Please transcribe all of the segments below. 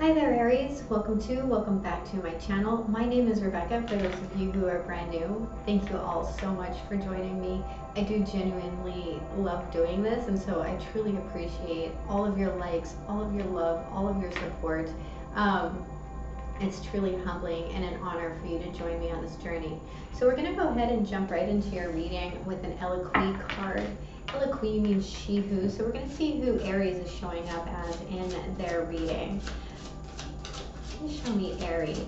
Hi there, Aries. Welcome back to my channel. My name is Rebecca. For those of you who are brand new, thank you all so much for joining me. I do genuinely love doing this, and so I truly appreciate all of your likes, all of your love, all of your support. It's truly humbling and an honor for you to join me on this journey. So we're going to go ahead and jump right into your reading with an Eloquy card. Eloquy means she who, so we're going to see who Aries is showing up as in their reading. Show me Aries.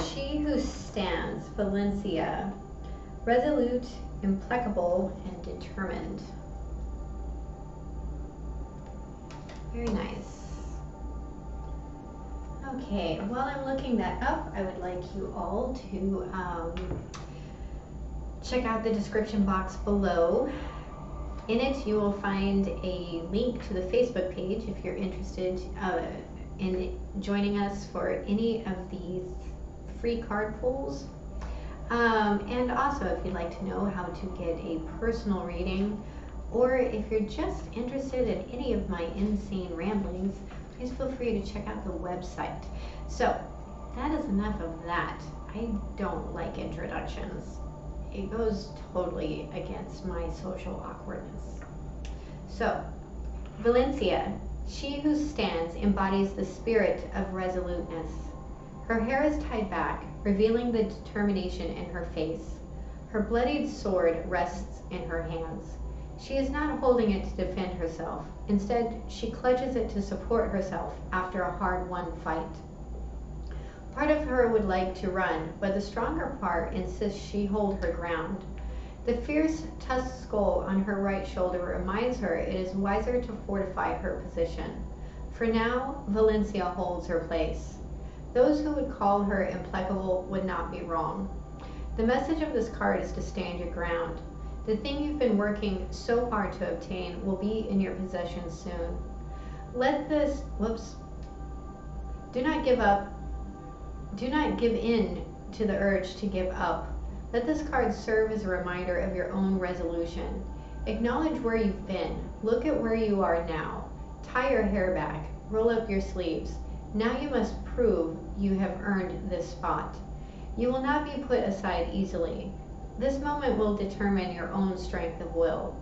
She who stands, Valencia, resolute, implacable, and determined. Very nice. Okay, while I'm looking that up, I would like you all to check out the description box below. In it, you will find a link to the Facebook page if you're interested in joining us for any of these free card pulls. And also, if you'd like to know how to get a personal reading, or if you're just interested in any of my insane ramblings, please feel free to check out the website. So, that is enough of that. I don't like introductions. It goes totally against my social awkwardness. So, Valencia, she who stands, embodies the spirit of resoluteness. Her hair is tied back, revealing the determination in her face. Her bloodied sword rests in her hands. She is not holding it to defend herself. Instead, she clutches it to support herself after a hard-won fight. Part of her would like to run, but the stronger part insists she hold her ground. The fierce tusked skull on her right shoulder reminds her it is wiser to fortify her position. For now, Valencia holds her place. Those who would call her implacable would not be wrong. The message of this card is to stand your ground. The thing you've been working so hard to obtain will be in your possession soon. Do not give up. Do not give in to the urge to give up. Let this card serve as a reminder of your own resolution. Acknowledge where you've been. Look at where you are now. Tie your hair back. Roll up your sleeves. Now you must prove you have earned this spot. You will not be put aside easily. This moment will determine your own strength of will.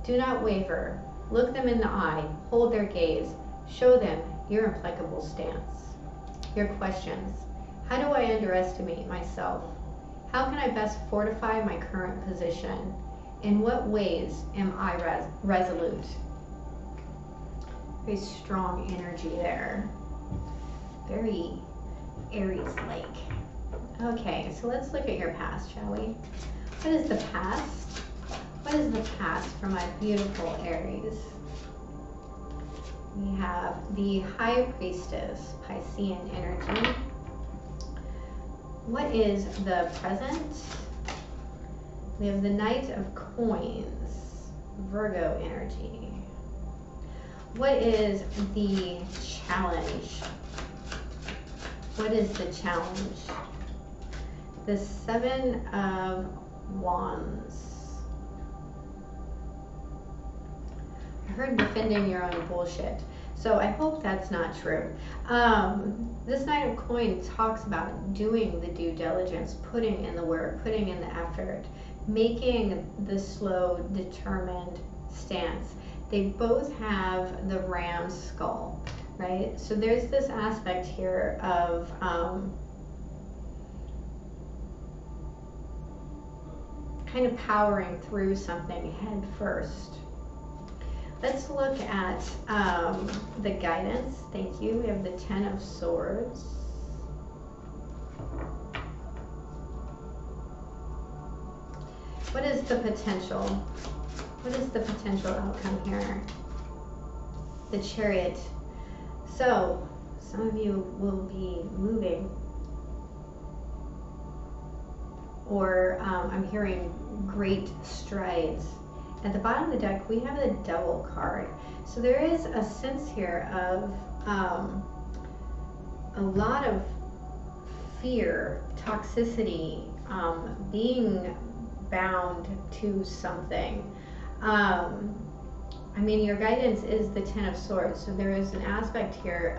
Do not waver. Look them in the eye. Hold their gaze. Show them your implacable stance. Your questions. How do I underestimate myself? How can I best fortify my current position? In what ways am I resolute? Very strong energy there. Very Aries-like. Okay, so let's look at your past, shall we? What is the past? What is the past for my beautiful Aries? We have the High Priestess, Piscean energy. What is the present? We have the Knight of Coins, Virgo energy. What is the challenge? What is the challenge? The Seven of Wands. I heard defending your own bullshit. So I hope that's not true. This Knight of Coins talks about doing the due diligence, putting in the work, putting in the effort, making the slow, determined stance. They both have the ram's skull, right? So there's this aspect here of kind of powering through something head first. Let's look at the guidance. Thank you. We have the Ten of Swords. What is the potential? What is the potential outcome here? The Chariot. So, some of you will be moving. Or I'm hearing great strides. At the bottom of the deck, we have the Devil card. So there is a sense here of a lot of fear, toxicity, being bound to something. I mean, your guidance is the Ten of Swords, so there is an aspect here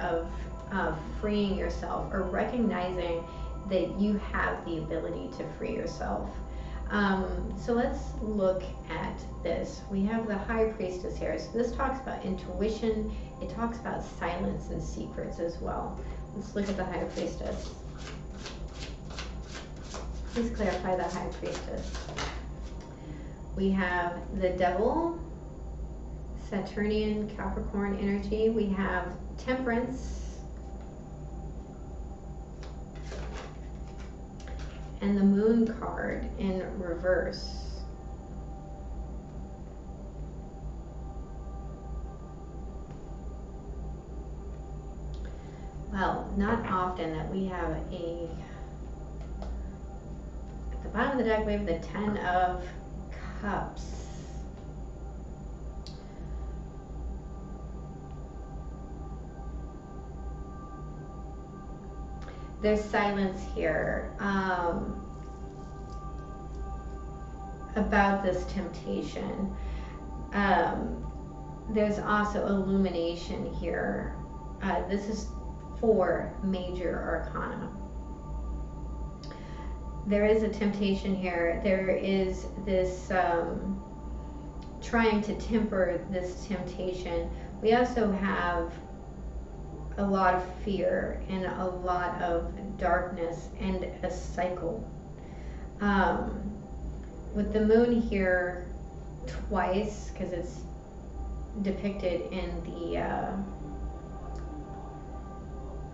of freeing yourself, or recognizing that you have the ability to free yourself. So let's look at this. We have the High Priestess here. So this talks about intuition. It talks about silence and secrets as well. Let's look at the High Priestess. Please clarify the High Priestess. We have the Devil, Saturnian, Capricorn energy. We have Temperance, and the Moon card in reverse. Well, not often that we have at the bottom of the deck we have the Ten of Cups. There's silence here about this temptation. There's also illumination here. This is 4 major arcana. There is a temptation here. There is this trying to temper this temptation. We also have a lot of fear and a lot of darkness and a cycle. With the Moon here twice, because it's depicted in the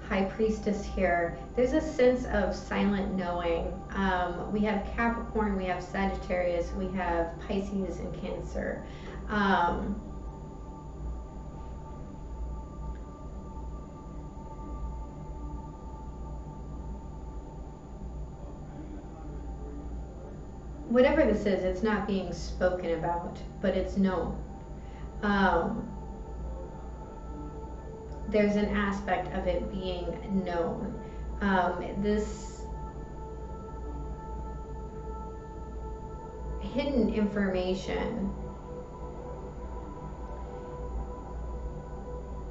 High Priestess here, there's a sense of silent knowing. We have Capricorn, we have Sagittarius, we have Pisces and Cancer. Whatever this is, it's not being spoken about, but it's known. There's an aspect of it being known. This hidden information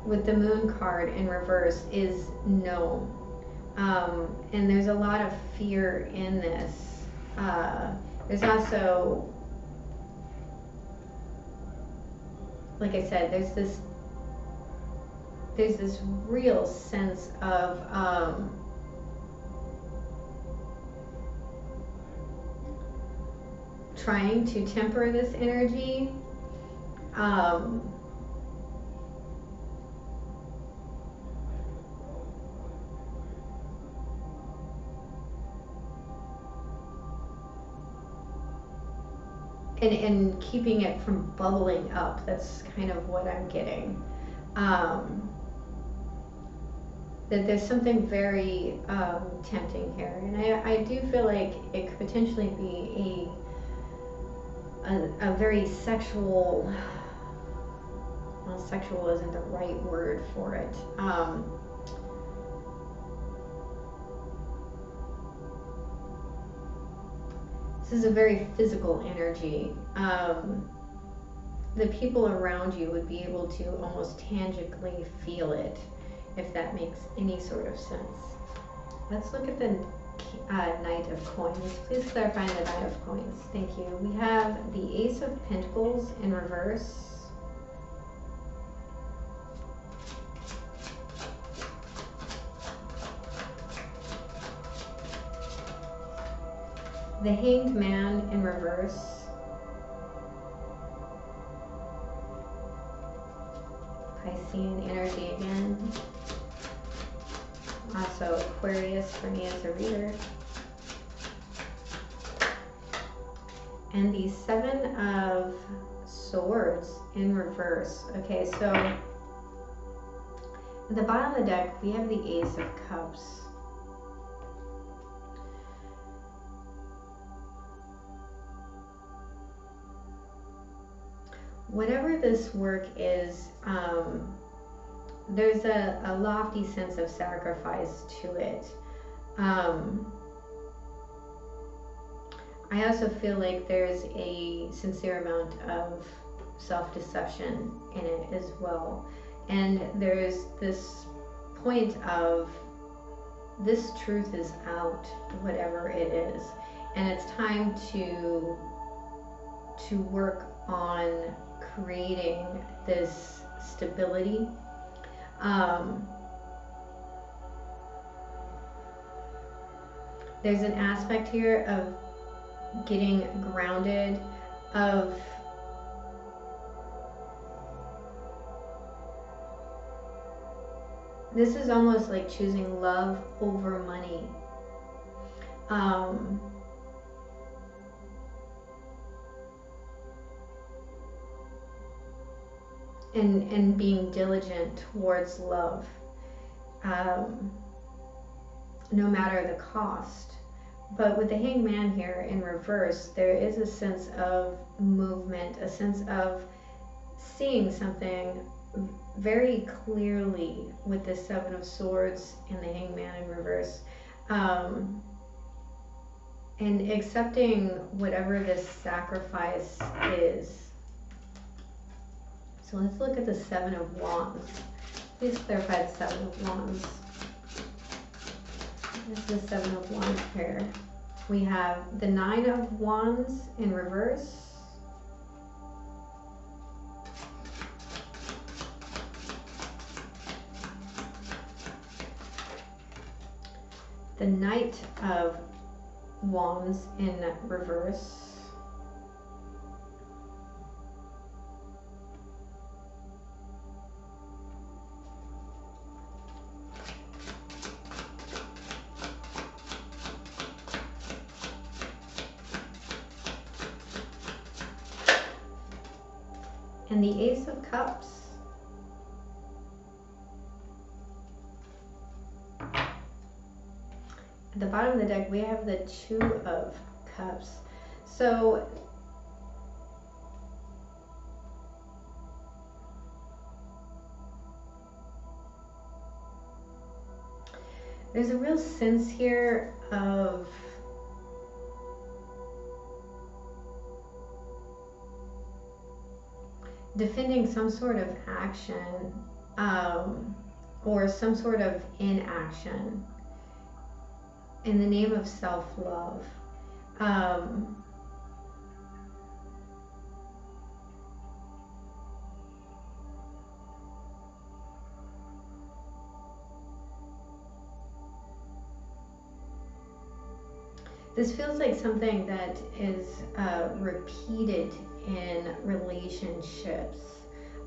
with the Moon card in reverse is known. And there's a lot of fear in this. There's also, like I said, there's this real sense of trying to temper this energy. And keeping it from bubbling up. That's kind of what I'm getting. That there's something very tempting here, and I do feel like it could potentially be a very sexual. Well, sexual isn't the right word for it. This is a very physical energy. The people around you would be able to almost tangibly feel it, if that makes any sort of sense. Let's look at the Knight of Coins. Please clarify the Knight of Coins. Thank you. We have the Ace of Pentacles in reverse. The Hanged Man in reverse. Piscean energy again. Also Aquarius for me as a reader. And the Seven of Swords in reverse. Okay, so at the bottom of the deck, we have the Ace of Cups. Whatever this work is, there's a lofty sense of sacrifice to it. I also feel like there's a sincere amount of self-deception in it as well. And there's this point of this truth is out, whatever it is, and it's time to work on creating this stability. There's an aspect here of getting grounded, of this is almost like choosing love over money. And being diligent towards love, no matter the cost. But with the Hangman here in reverse, there is a sense of movement, a sense of seeing something very clearly with the Seven of Swords and the Hangman in reverse, and accepting whatever this sacrifice is. So let's look at the Seven of Wands. Please clarify the Seven of Wands. This is the Seven of Wands pair. We have the Nine of Wands in reverse. The Knight of Wands in reverse. And the Ace of Cups. At the bottom of the deck, we have the Two of Cups. So there's a real sense here of defending some sort of action, or some sort of inaction in the name of self-love. This feels like something that is repeated in relationships.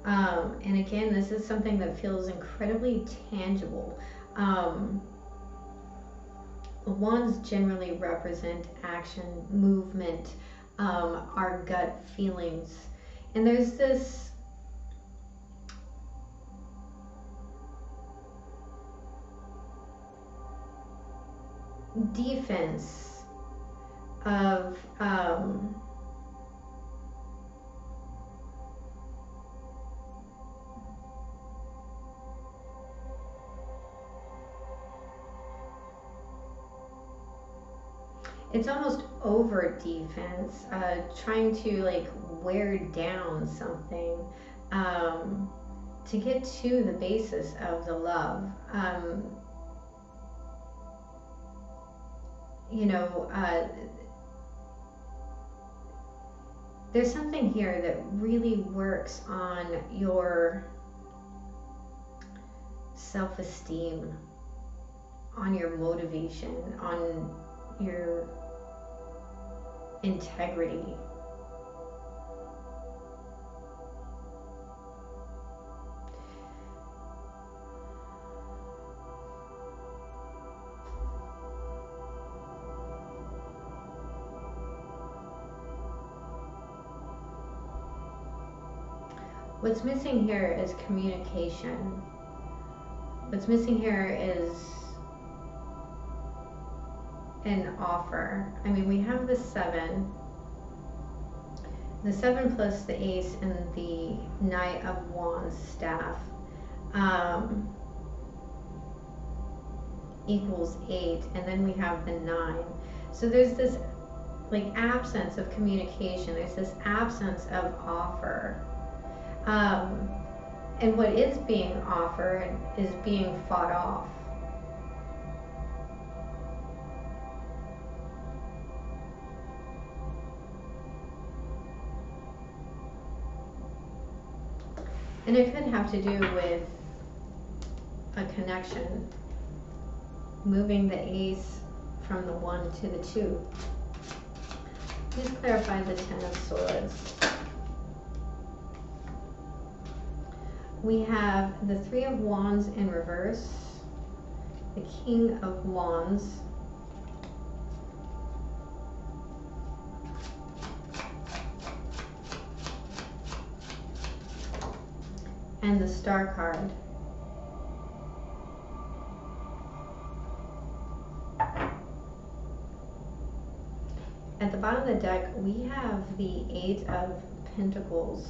And again, this is something that feels incredibly tangible. Wands generally represent action, movement, our gut feelings. And there's this defense of it's almost over defense, trying to like wear down something, to get to the basis of the love. There's something here that really works on your self-esteem, on your motivation, on your integrity. What's missing here is communication. What's missing here is an offer. I mean, we have the seven plus the ace and the Knight of Wands staff, equals 8, and then we have the 9. So there's this like absence of communication. There's this absence of offer. And what is being offered is being fought off. And it could have to do with a connection, moving the ace from the 1 to the 2. Please clarify the 10 of Swords. We have the 3 of Wands in reverse, the King of Wands, and the Star card. At the bottom of the deck, we have the 8 of Pentacles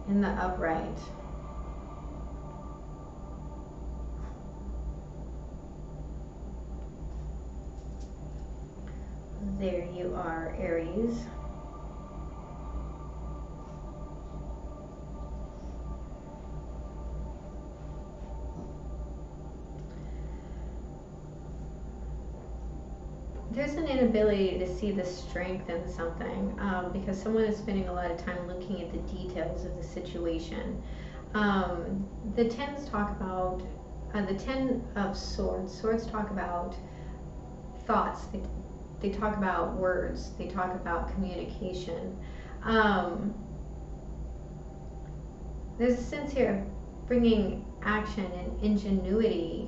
in the upright. There you are, Aries. There's an inability to see the strength in something because someone is spending a lot of time looking at the details of the situation. The 10s talk about, the 10 of Swords. Swords talk about thoughts. They talk about words. They talk about communication. There's a sense here of bringing action and ingenuity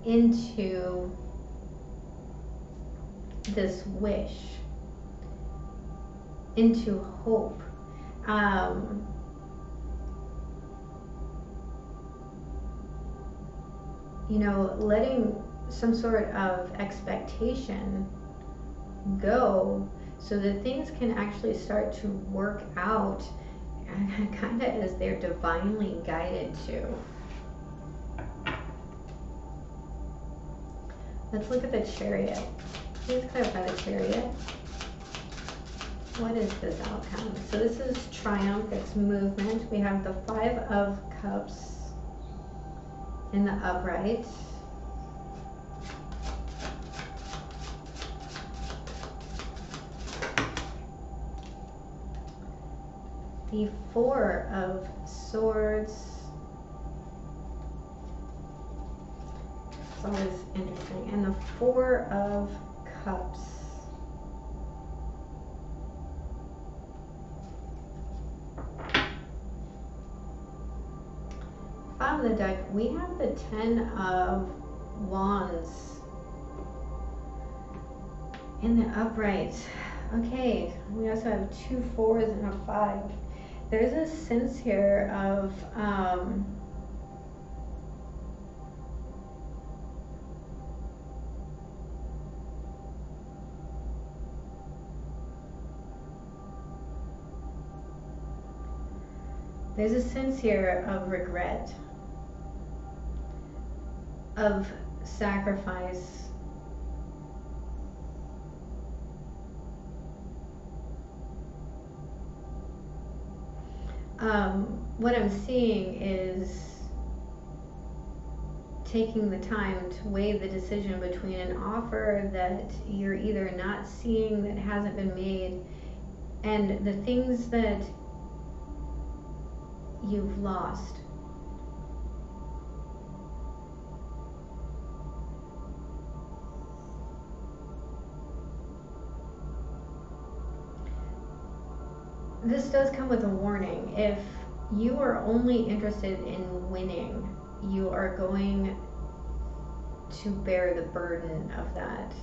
into this wish, into hope. You know, letting some sort of expectation go so that things can actually start to work out kind of as they're divinely guided to. Let's look at the Chariot. Please clarify the Chariot. What is this outcome? So this is triumph, it's movement. We have the 5 of Cups in the upright. The 4 of Swords. It's always interesting. And the 4 of Cups. Bottom of the deck, we have the 10 of Wands in the upright. Okay, we also have 2 4s and a 5. There's a sense here of there's a sense here of regret, of sacrifice, what I'm seeing is taking the time to weigh the decision between an offer that you're either not seeing, that hasn't been made, and the things that you've lost. This does come with a warning. If you are only interested in winning, you are going to bear the burden of that.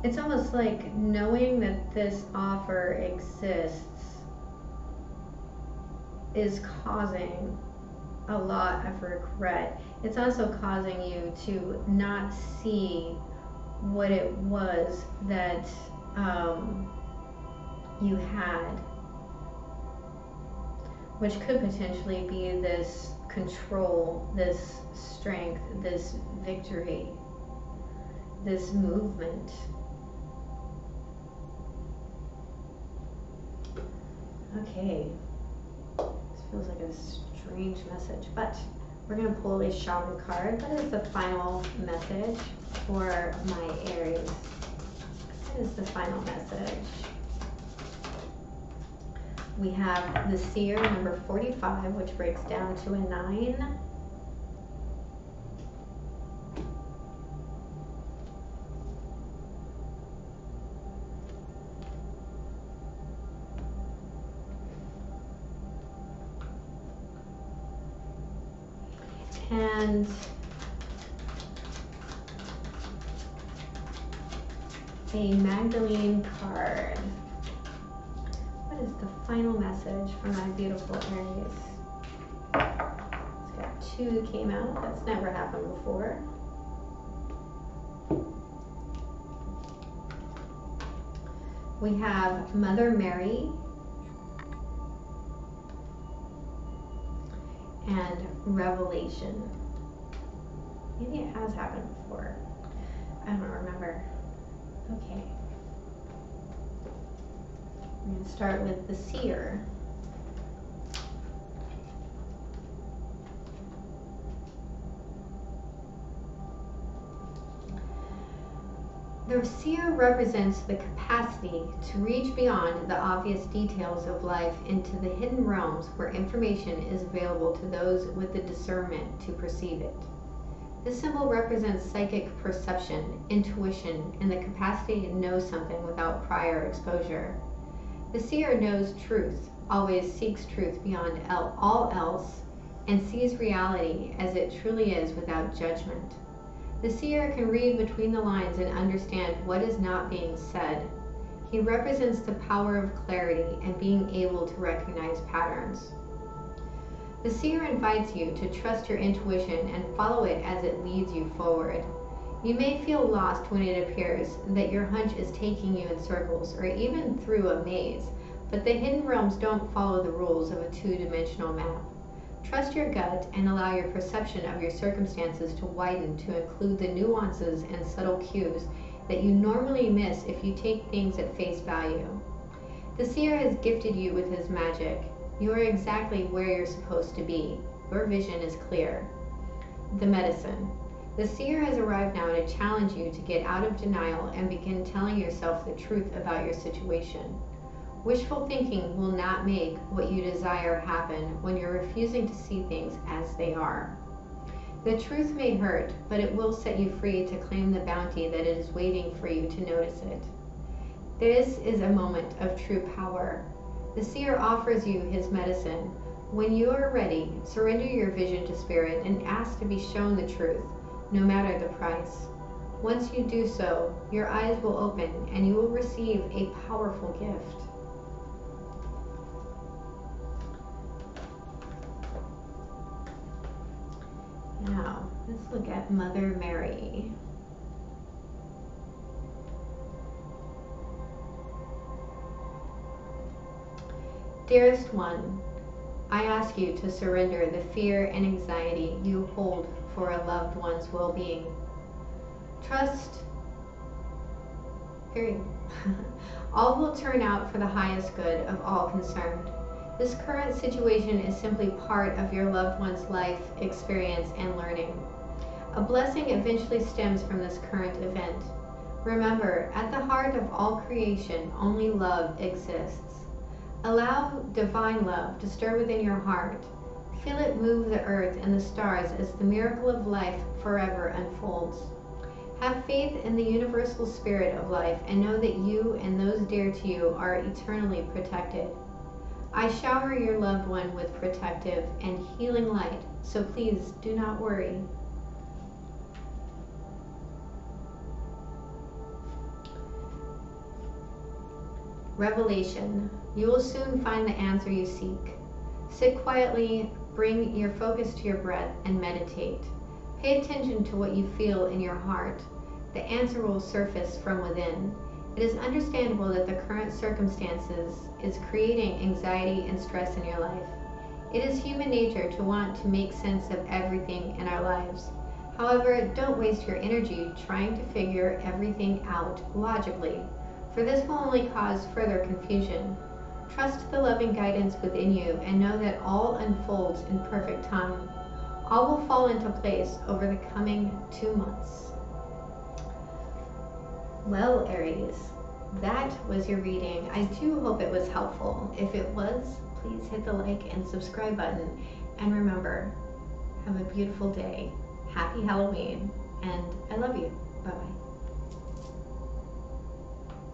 It's almost like knowing that this offer exists is causing a lot of regret. It's also causing you to not see what it was that you had. which could potentially be this control, this strength, this victory, this movement. Okay, this feels like a strange message, but we're going to pull a shadow card. That is the final message for my Aries. That is the final message. We have the Seer, number 45, which breaks down to a 9. And a Magdalene card. What is the final message for my beautiful Aries? It's got 2 came out. That's never happened before. We have Mother Mary and Revelation. Maybe it has happened before. I don't remember. Okay. We're going to start with the Seer. The Seer represents the capacity to reach beyond the obvious details of life into the hidden realms where information is available to those with the discernment to perceive it. This symbol represents psychic perception, intuition, and the capacity to know something without prior exposure. The Seer knows truth, always seeks truth beyond all else, and sees reality as it truly is without judgment. The Seer can read between the lines and understand what is not being said. He represents the power of clarity and being able to recognize patterns. The Seer invites you to trust your intuition and follow it as it leads you forward. You may feel lost when it appears that your hunch is taking you in circles or even through a maze, but the hidden realms don't follow the rules of a 2-dimensional map. Trust your gut and allow your perception of your circumstances to widen to include the nuances and subtle cues that you normally miss if you take things at face value. The Seer has gifted you with his magic. You are exactly where you're supposed to be. Your vision is clear. The Medicine. The Seer has arrived now to challenge you to get out of denial and begin telling yourself the truth about your situation. Wishful thinking will not make what you desire happen when you're refusing to see things as they are. The truth may hurt, but it will set you free to claim the bounty that is waiting for you to notice it. This is a moment of true power. The Seer offers you his medicine. When you are ready, surrender your vision to Spirit and ask to be shown the truth, no matter the price. Once you do so, your eyes will open and you will receive a powerful gift. Now, let's look at Mother Mary. Dearest one, I ask you to surrender the fear and anxiety you hold for a loved one's well-being. Trust, period. All will turn out for the highest good of all concerned. This current situation is simply part of your loved one's life, experience, and learning. A blessing eventually stems from this current event. Remember, at the heart of all creation, only love exists. Allow divine love to stir within your heart. Feel it move the earth and the stars as the miracle of life forever unfolds. Have faith in the universal spirit of life and know that you and those dear to you are eternally protected. I shower your loved one with protective and healing light, so please do not worry. Revelation. You will soon find the answer you seek. Sit quietly, bring your focus to your breath, and meditate. Pay attention to what you feel in your heart. The answer will surface from within. It is understandable that the current circumstances is creating anxiety and stress in your life. It is human nature to want to make sense of everything in our lives. However, don't waste your energy trying to figure everything out logically, for this will only cause further confusion. Trust the loving guidance within you and know that all unfolds in perfect time. All will fall into place over the coming 2 months. Well, Aries, that was your reading. I do hope it was helpful. If it was, please hit the like and subscribe button. And remember, have a beautiful day. Happy Halloween, and I love you. Bye-bye.